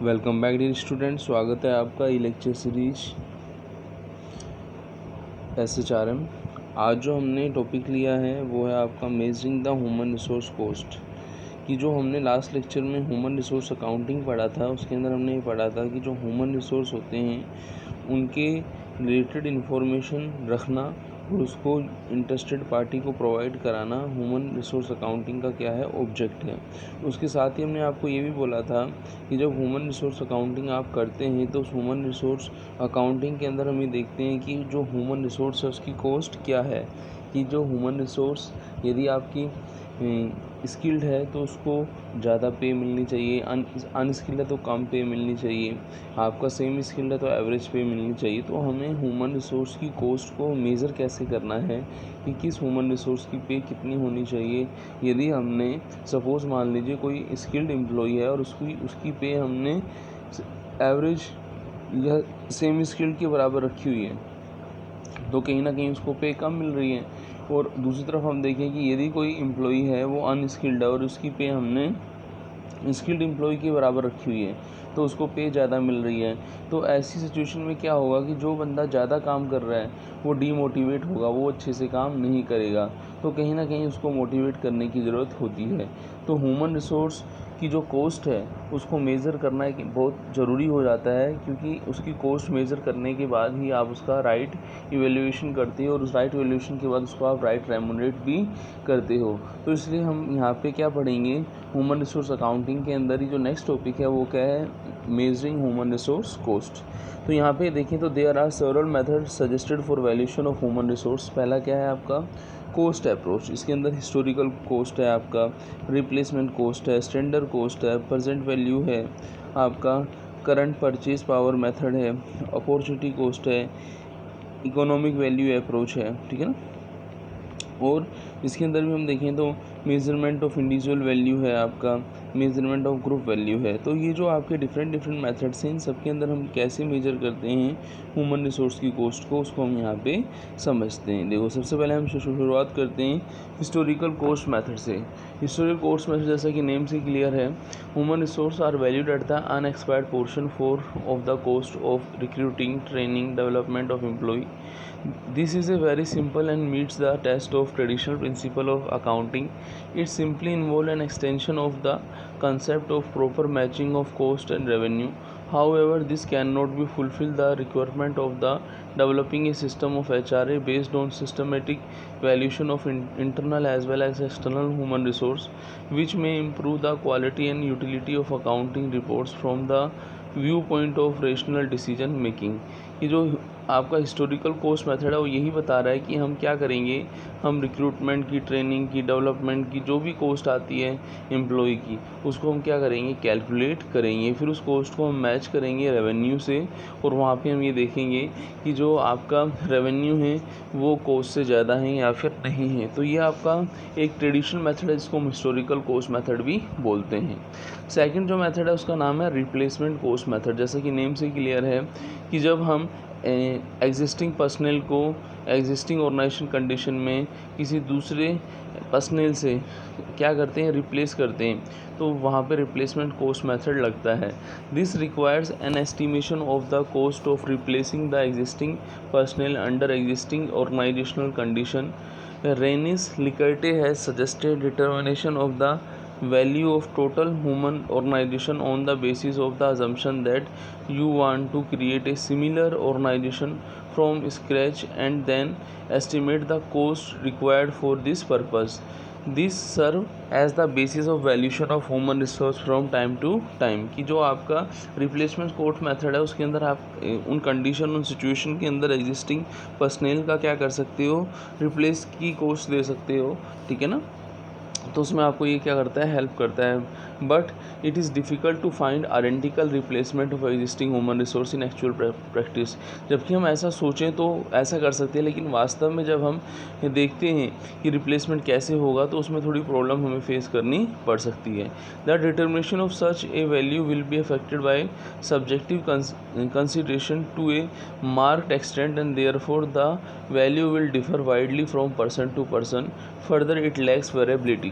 Welcome back dear student. स्वागत है आपका ई लेक्चर सीरीज SHRM। आज जो हमने टॉपिक लिया है वो है आपका measuring the human resource cost. कि जो हमने लास्ट लेक्चर में ह्यूमन रिसोर्स अकाउंटिंग पढ़ा था उसके अंदर हमने ये पढ़ा था कि जो ह्यूमन रिसोर्स होते हैं उनके रिलेटेड इन्फॉर्मेशन रखना और उसको इंटरेस्टेड पार्टी को प्रोवाइड कराना ह्यूमन रिसोर्स अकाउंटिंग का क्या है, ऑब्जेक्ट है। उसके साथ ही हमने आपको ये भी बोला था कि जब ह्यूमन रिसोर्स अकाउंटिंग आप करते हैं तो उस ह्यूमन रिसोर्स अकाउंटिंग के अंदर हम ये देखते हैं कि जो ह्यूमन रिसोर्स है उसकी कॉस्ट क्या है। कि जो ह्यूमन रिसोर्स यदि आपकी स्किल्ड है तो उसको ज़्यादा पे मिलनी चाहिए, अनस्किल्ड है तो कम पे मिलनी चाहिए, आपका सेम स्किल्ड है तो एवरेज पे मिलनी चाहिए। तो हमें ह्यूमन रिसोर्स की कॉस्ट को मेज़र कैसे करना है कि किस ह्यूमन रिसोर्स की पे कितनी होनी चाहिए। यदि हमने सपोज़ मान लीजिए कोई स्किल्ड एम्प्लॉई है और उसकी पे हमने एवरेज या सेम स्किल्ड के बराबर रखी हुई है तो कहीं ना कहीं उसको पे कम मिल रही है। और दूसरी तरफ हम देखें कि यदि कोई एम्प्लॉई है वो अनस्किल्ड है और उसकी पे हमने स्किल्ड एम्प्लॉई के बराबर रखी हुई है तो उसको पे ज़्यादा मिल रही है। तो ऐसी सिचुएशन में क्या होगा कि जो बंदा ज़्यादा काम कर रहा है वो डीमोटिवेट होगा, वो अच्छे से काम नहीं करेगा। तो कहीं ना कहीं उसको मोटिवेट करने की ज़रूरत होती है। तो ह्यूमन रिसोर्स की जो कॉस्ट है उसको मेज़र करना एक बहुत ज़रूरी हो जाता है, क्योंकि उसकी कॉस्ट मेज़र करने के बाद ही आप उसका राइट इवैल्यूएशन करते हो और उस राइट इवैल्यूएशन के बाद उसको आप राइट रेम्यूनरेट भी करते हो। तो इसलिए हम यहाँ पे क्या पढ़ेंगे, ह्यूमन रिसोर्स अकाउंटिंग के अंदर ही जो नेक्स्ट टॉपिक है वो क्या है, मेजरिंग ह्यूमन रिसोर्स कॉस्ट। तो यहाँ पे देखें तो there are several method suggested for valuation of human resource. पहला क्या है आपका, कॉस्ट अप्रोच। इसके अंदर हिस्टोरिकल कॉस्ट है, आपका रिप्लेसमेंट कॉस्ट है, स्टैंडर्ड कॉस्ट है, प्रेजेंट वैल्यू है, आपका करंट परचेज पावर मेथड है, अपॉर्चुनिटी कॉस्ट है, इकोनॉमिक वैल्यू अप्रोच है, ठीक है ना। और इसके अंदर भी हम देखें तो मेजरमेंट ऑफ इंडिविजुअल वैल्यू है, आपका मेजरमेंट ऑफ ग्रुप वैल्यू है। तो ये जो आपके डिफरेंट मेथड्स हैं इन सब के अंदर हम कैसे मेजर करते हैं ह्यूमन रिसोर्स की कॉस्ट को, उसको हम यहाँ पे समझते हैं। देखो सबसे पहले हम शुरुआत करते हैं हिस्टोरिकल कॉस्ट मेथड से। हिस्टोरिकल कॉस्ट मेथड जैसा कि नेम से क्लियर है, human resource are valued at the unexpired portion for of the cost of recruiting, training, development of employ. This is a very simple and meets the test of traditional principle of accounting. It simply involves an extension of the concept of proper matching of cost and revenue. However, this cannot be fulfill the requirement of the developing a system of HRA based on systematic valuation of internal as well as external human resource, which may improve the quality and utility of accounting reports from the view point of rational decision making. ये जो आपका historical cost method है वो यही बता रहा है कि हम क्या करेंगे, हम रिक्रूटमेंट की, ट्रेनिंग की, डेवलपमेंट की जो भी कॉस्ट आती है एम्प्लॉय की उसको हम क्या करेंगे, कैलकुलेट करेंगे। फिर उस कॉस्ट को हम मैच करेंगे रेवेन्यू से और वहाँ पे हम ये देखेंगे कि जो आपका रेवेन्यू है वो कॉस्ट से ज़्यादा है या फिर नहीं है। तो ये आपका एक ट्रेडिशनल मेथड है जिसको हम हिस्टोरिकल कॉस्ट मेथड भी बोलते हैं। सेकंड जो मेथड है उसका नाम है रिप्लेसमेंट कॉस्ट मेथड। जैसा कि नेम से क्लियर है कि जब हम एग्जिस्टिंग पर्सनल को एग्जिस्टिंग ऑर्गेनाइजेशन कंडीशन में किसी दूसरे पर्सनल से क्या करते हैं, रिप्लेस करते हैं, तो वहाँ पे रिप्लेसमेंट कॉस्ट मेथड लगता है। This requires an estimation of the cost of replacing the existing personnel under existing organisational condition. Rensis Likert has suggested determination of the value of total human organization on the basis of the assumption that you want to create a similar organization from scratch and then estimate the cost required for this purpose. This serve as the basis of valuation of human resource from time to time। कि जो आपका replacement cost method है उसके अंदर आप उन condition, उन situation के अंदर एग्जिस्टिंग पर्सनल का क्या कर सकते हो, रिप्लेस की कॉस्ट दे सकते हो, ठीक है ना। तो उसमें आपको ये क्या करता है, हेल्प करता है। But it is difficult to find identical replacement of existing human resource in actual practice. जबकि हम ऐसा सोचें तो ऐसा कर सकते हैं, लेकिन वास्तव में जब हम देखते हैं कि रिप्लेसमेंट कैसे होगा तो उसमें थोड़ी प्रॉब्लम हमें फेस करनी पड़ सकती है। The determination of such a value will be affected by subjective consideration to a marked extent and therefore the value will differ widely from person to person. Further it lacks variability.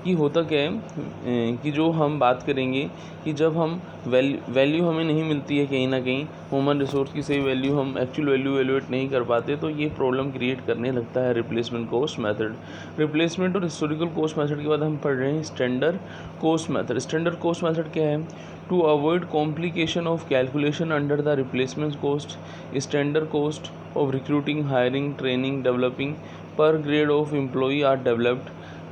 कि होता क्या है कि जो हम बात करेंगे कि जब हम वैल्यू हमें नहीं मिलती है कहीं ना कहीं, ह्यूमन रिसोर्स की सही वैल्यू हम एक्चुअल वैल्यू एवेलुएट नहीं कर पाते, तो ये प्रॉब्लम क्रिएट करने लगता है रिप्लेसमेंट कॉस्ट मेथड। रिप्लेसमेंट और हिस्टोरिकल कॉस्ट मेथड के बाद हम पढ़ रहे हैं standard cost method. Standard cost method क्या है? To avoid complication of calculation under the replacement cost, standard cost of recruiting, hiring, training, developing per grade of employee are developed.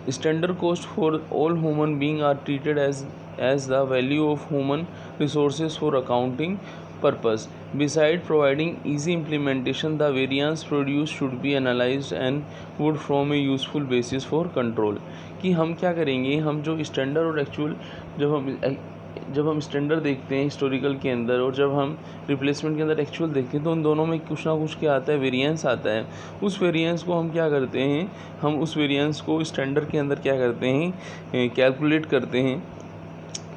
Standard cost for all human beings are treated as the value of human resources for accounting purpose. Besides providing easy implementation, the variance produced should be analyzed and would form a useful basis for control. कि हम क्या करेंगे, हम जो standard और actual जब हम standard देखते हैं हिस्टोरिकल के अंदर और जब हम रिप्लेसमेंट के अंदर एक्चुअल देखते हैं, तो उन दोनों में कुछ ना कुछ क्या आता है, वेरिएंस आता है। उस वेरिएंस को हम क्या करते हैं, हम उस वेरिएंस को स्टैंडर्ड के अंदर क्या करते हैं, कैलकुलेट करते हैं,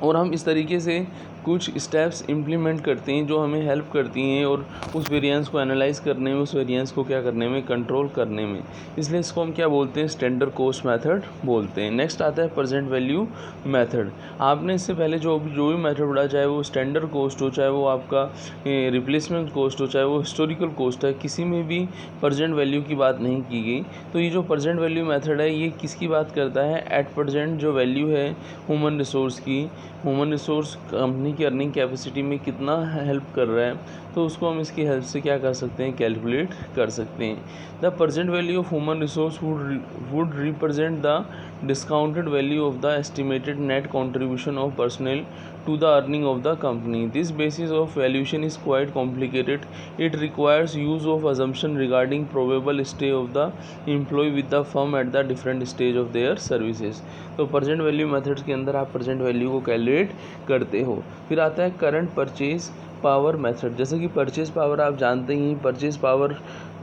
और हम इस तरीके से कुछ स्टेप्स इम्प्लीमेंट करते हैं जो हमें हेल्प करती हैं और उस वेरिएंस को एनालाइज करने में, उस वेरिएंस को क्या करने में, कंट्रोल करने में। इसलिए इसको हम क्या बोलते हैं, स्टैंडर्ड कॉस्ट मेथड बोलते हैं। नेक्स्ट आता है प्रेजेंट वैल्यू मेथड। आपने इससे पहले जो भी मेथड पढ़ा, चाहे वो स्टैंडर्ड कॉस्ट हो, चाहे वो आपका रिप्लेसमेंट कॉस्ट हो, चाहे वो हिस्टोरिकल कॉस्ट है, किसी में भी प्रेजेंट वैल्यू की बात नहीं की गई। तो ये जो प्रेजेंट वैल्यू मेथड है, ये किसकी बात करता है, एट प्रेजेंट जो वैल्यू है ह्यूमन रिसोर्स की, ह्यूमन रिसोर्स कंपनी की अर्निंग कैपेसिटी में कितना हेल्प कर रहा है, तो उसको हम इसकी हेल्प से क्या कर सकते हैं, कैलकुलेट कर सकते हैं। The present value of human resource would represent the discounted value of the estimated net contribution of personnel to the earning of the company. This basis of valuation is quite complicated. It requires use of assumption regarding probable stay of the employee with the firm at the different stage of their services. तो present value methods के अंदर आप present value को calculate करते हो। फिर आता है करंट परचेज पावर मेथड। जैसे कि परचेज पावर आप जानते ही, परचेज पावर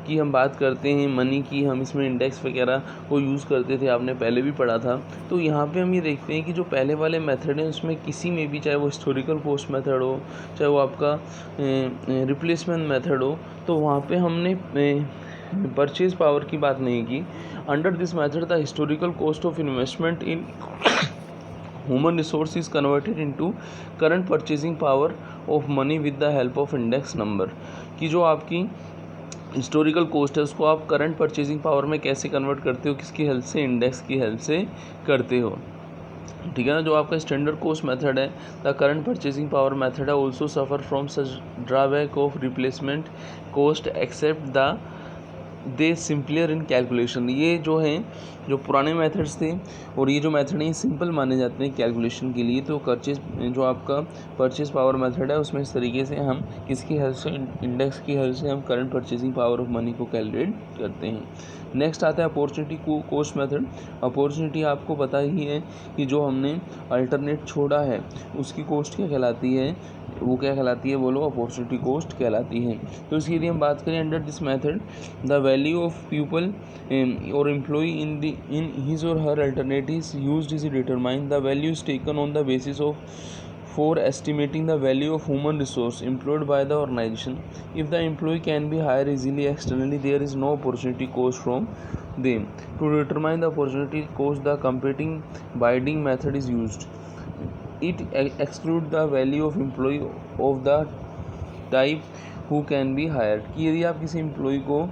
की हम बात करते हैं, मनी की, हम इसमें इंडेक्स वगैरह को यूज़ करते थे, आपने पहले भी पढ़ा था। तो यहाँ पे हम ये देखते हैं कि जो पहले वाले मेथड हैं उसमें किसी में भी, चाहे वो हिस्टोरिकल कॉस्ट मेथड हो, चाहे वो आपका रिप्लेसमेंट मेथड हो, तो वहाँ पे हमने परचेज पावर की बात नहीं की। Under this method the historical cost of investment in human resource is converted into current purchasing power of money with the help of index number. कि जो आपकी हिस्टोरिकल कॉस्ट है उसको आप करंट परचेजिंग पावर में कैसे कन्वर्ट करते हो, किसकी हेल्प से, इंडेक्स की हेल्प से करते हो। ठीक है ना। जो आपका स्टैंडर्ड कॉस्ट मेथड है, the current purchasing power method है also suffer from such drawback of replacement cost except the they simplier in calculation. ये जो हैं, जो पुराने मेथड्स थे और ये जो मेथड हैं, सिंपल माने जाते हैं कैलकुलेशन के लिए। तो जो आपका परचेज पावर मेथड है उसमें इस तरीके से हम किसकी हेल्प से, इंडेक्स की हेल्प से हम current purchasing power of money को कैलकुलेट करते हैं। नेक्स्ट आता है अपॉर्चुनिटी कॉस्ट मेथड। अपॉर्चुनिटी आपको पता ही है कि जो हमने अल्टरनेट छोड़ा है उसकी कॉस्ट क्या कहलाती है, वो क्या कहलाती है, बोलो, अपॉर्चुनिटी कॉस्ट कहलाती है। तो इसकी यदि हम बात करें, under this method the value of people और employee in his or her alternatives used is determine. The value is taken on the basis of for estimating the value of human resource employed by the organization. If the employee can be hired easily externally, there is no opportunity cost from them. To determine the opportunity cost, the competing bidding method is used. It excludes the value of employee of the type who can be hired. कि यदि आप किसी employee को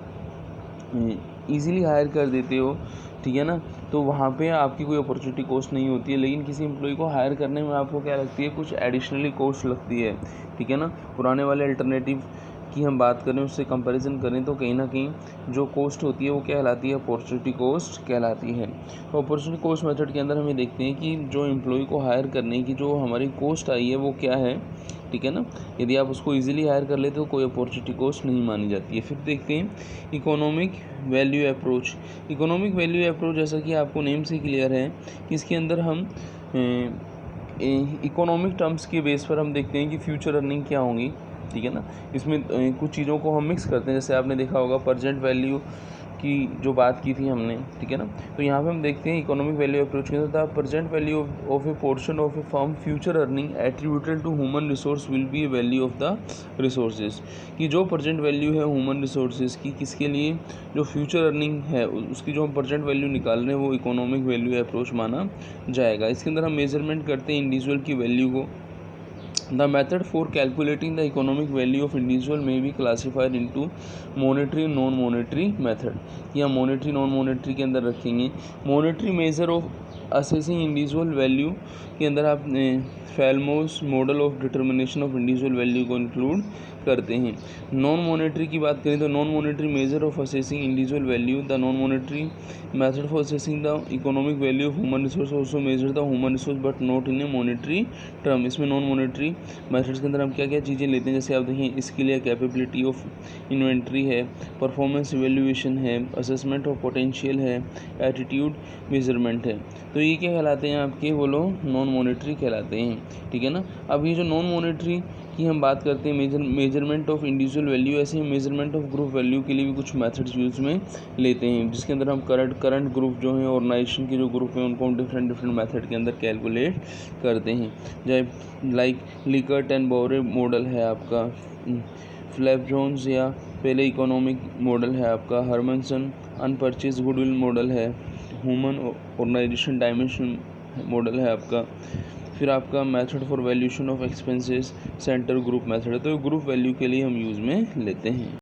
easily higher कर देते हो, ठीक है ना, तो वहाँ पे आपकी कोई अपॉर्चुनिटी कॉस्ट नहीं होती है। लेकिन किसी एम्प्लॉई को हायर करने में आपको क्या लगती है, कुछ एडिशनली कॉस्ट लगती है, ठीक है ना। पुराने वाले अल्टरनेटिव की हम बात करें, उससे कंपैरिजन करें, तो कहीं ना कहीं जो कॉस्ट होती है वो क्या कहलाती है, अपॉर्चुनिटी कॉस्ट कहलाती है। तो अपॉर्चुनिटी कॉस्ट मेथड के अंदर हमें देखते हैं कि जो एम्प्लॉई को हायर करने की जो हमारी कॉस्ट आई है वो क्या है, ठीक है ना। यदि आप उसको इजीली हायर कर लेते हो, कोई अपॉर्चुनिटी कॉस्ट नहीं मानी जाती है। फिर देखते हैं economic value approach. Economic value approach, जैसा कि आपको नेम से क्लियर है कि इसके अंदर हम इकोनॉमिक टर्म्स के बेस पर हम देखते हैं कि फ्यूचर अर्निंग क्या होंगी, ठीक है ना। इसमें कुछ चीज़ों को हम मिक्स करते हैं। जैसे आपने देखा होगा प्रेजेंट वैल्यू की जो बात की थी हमने, ठीक है ना। तो यहाँ पे हम देखते हैं इकोनॉमिक वैल्यू अप्रोच के अंदर present value of a portion of a firm future earning attributed to human resource will be a value of the resources, कि जो प्रेजेंट वैल्यू है ह्यूमन रिसोर्सेज की किसके लिए, जो फ्यूचर अर्निंग है उसकी जो हम प्रेजेंट वैल्यू निकाल रहे हैं वो इकोनॉमिक वैल्यू अप्रोच माना जाएगा। इसके अंदर हम मेजरमेंट करते हैं इंडिविजुअल की वैल्यू को। The method for calculating the economic value of individual may be classified into monetary and non-monetary method, या monetary non-monetary के अंदर रखेंगे। monetary measure of assessing individual value के अंदर आप Flamholtz model of determination of individual value को include करते हैं। नॉन मॉनेटरी की बात करें तो non monetary measure of assessing individual value, the non monetary method for assessing the economic value of human resource also measure the human resource but not in a monetary term. इसमें non monetary methods के अंदर हम क्या क्या चीज़ें लेते हैं, जैसे आप देखें स्किल या कैपेबिलिटी ऑफ इन्वेंट्री है, परफॉर्मेंस इवेल्युएशन है, असेसमेंट ऑफ पोटेंशियल है, एटीट्यूड मेजरमेंट है। तो ये क्या कहलाते हैं आपके, वो लोग नॉन मॉनेटरी कहलाते हैं, ठीक है ना। अब ये जो नॉन मॉनेटरी की हम बात करते हैं मेजरमेंट ऑफ इंडिविजुअल वैल्यू, ऐसे ही मेजरमेंट ऑफ ग्रुप वैल्यू के लिए भी कुछ मेथड्स यूज में लेते हैं, जिसके अंदर हम करंट ग्रुप जो है ऑर्गेनाइजेशन के जो ग्रुप हैं उनको हम डिफरेंट मेथड के अंदर कैलकुलेट करते हैं। जैसे लाइक लिकर्ट एंड बोरे मॉडल है आपका, फ्लैप जोन्स या पहले इकोनॉमिक मॉडल है आपका, हरमनसन अनपरचेज गुडविल मॉडल है, ह्यूमन ऑर्गेनाइजेशन डायमेंशन मॉडल है आपका, फिर आपका method for valuation of expenses centre group method है। तो ग्रुप वैल्यू के लिए हम यूज़ में लेते हैं।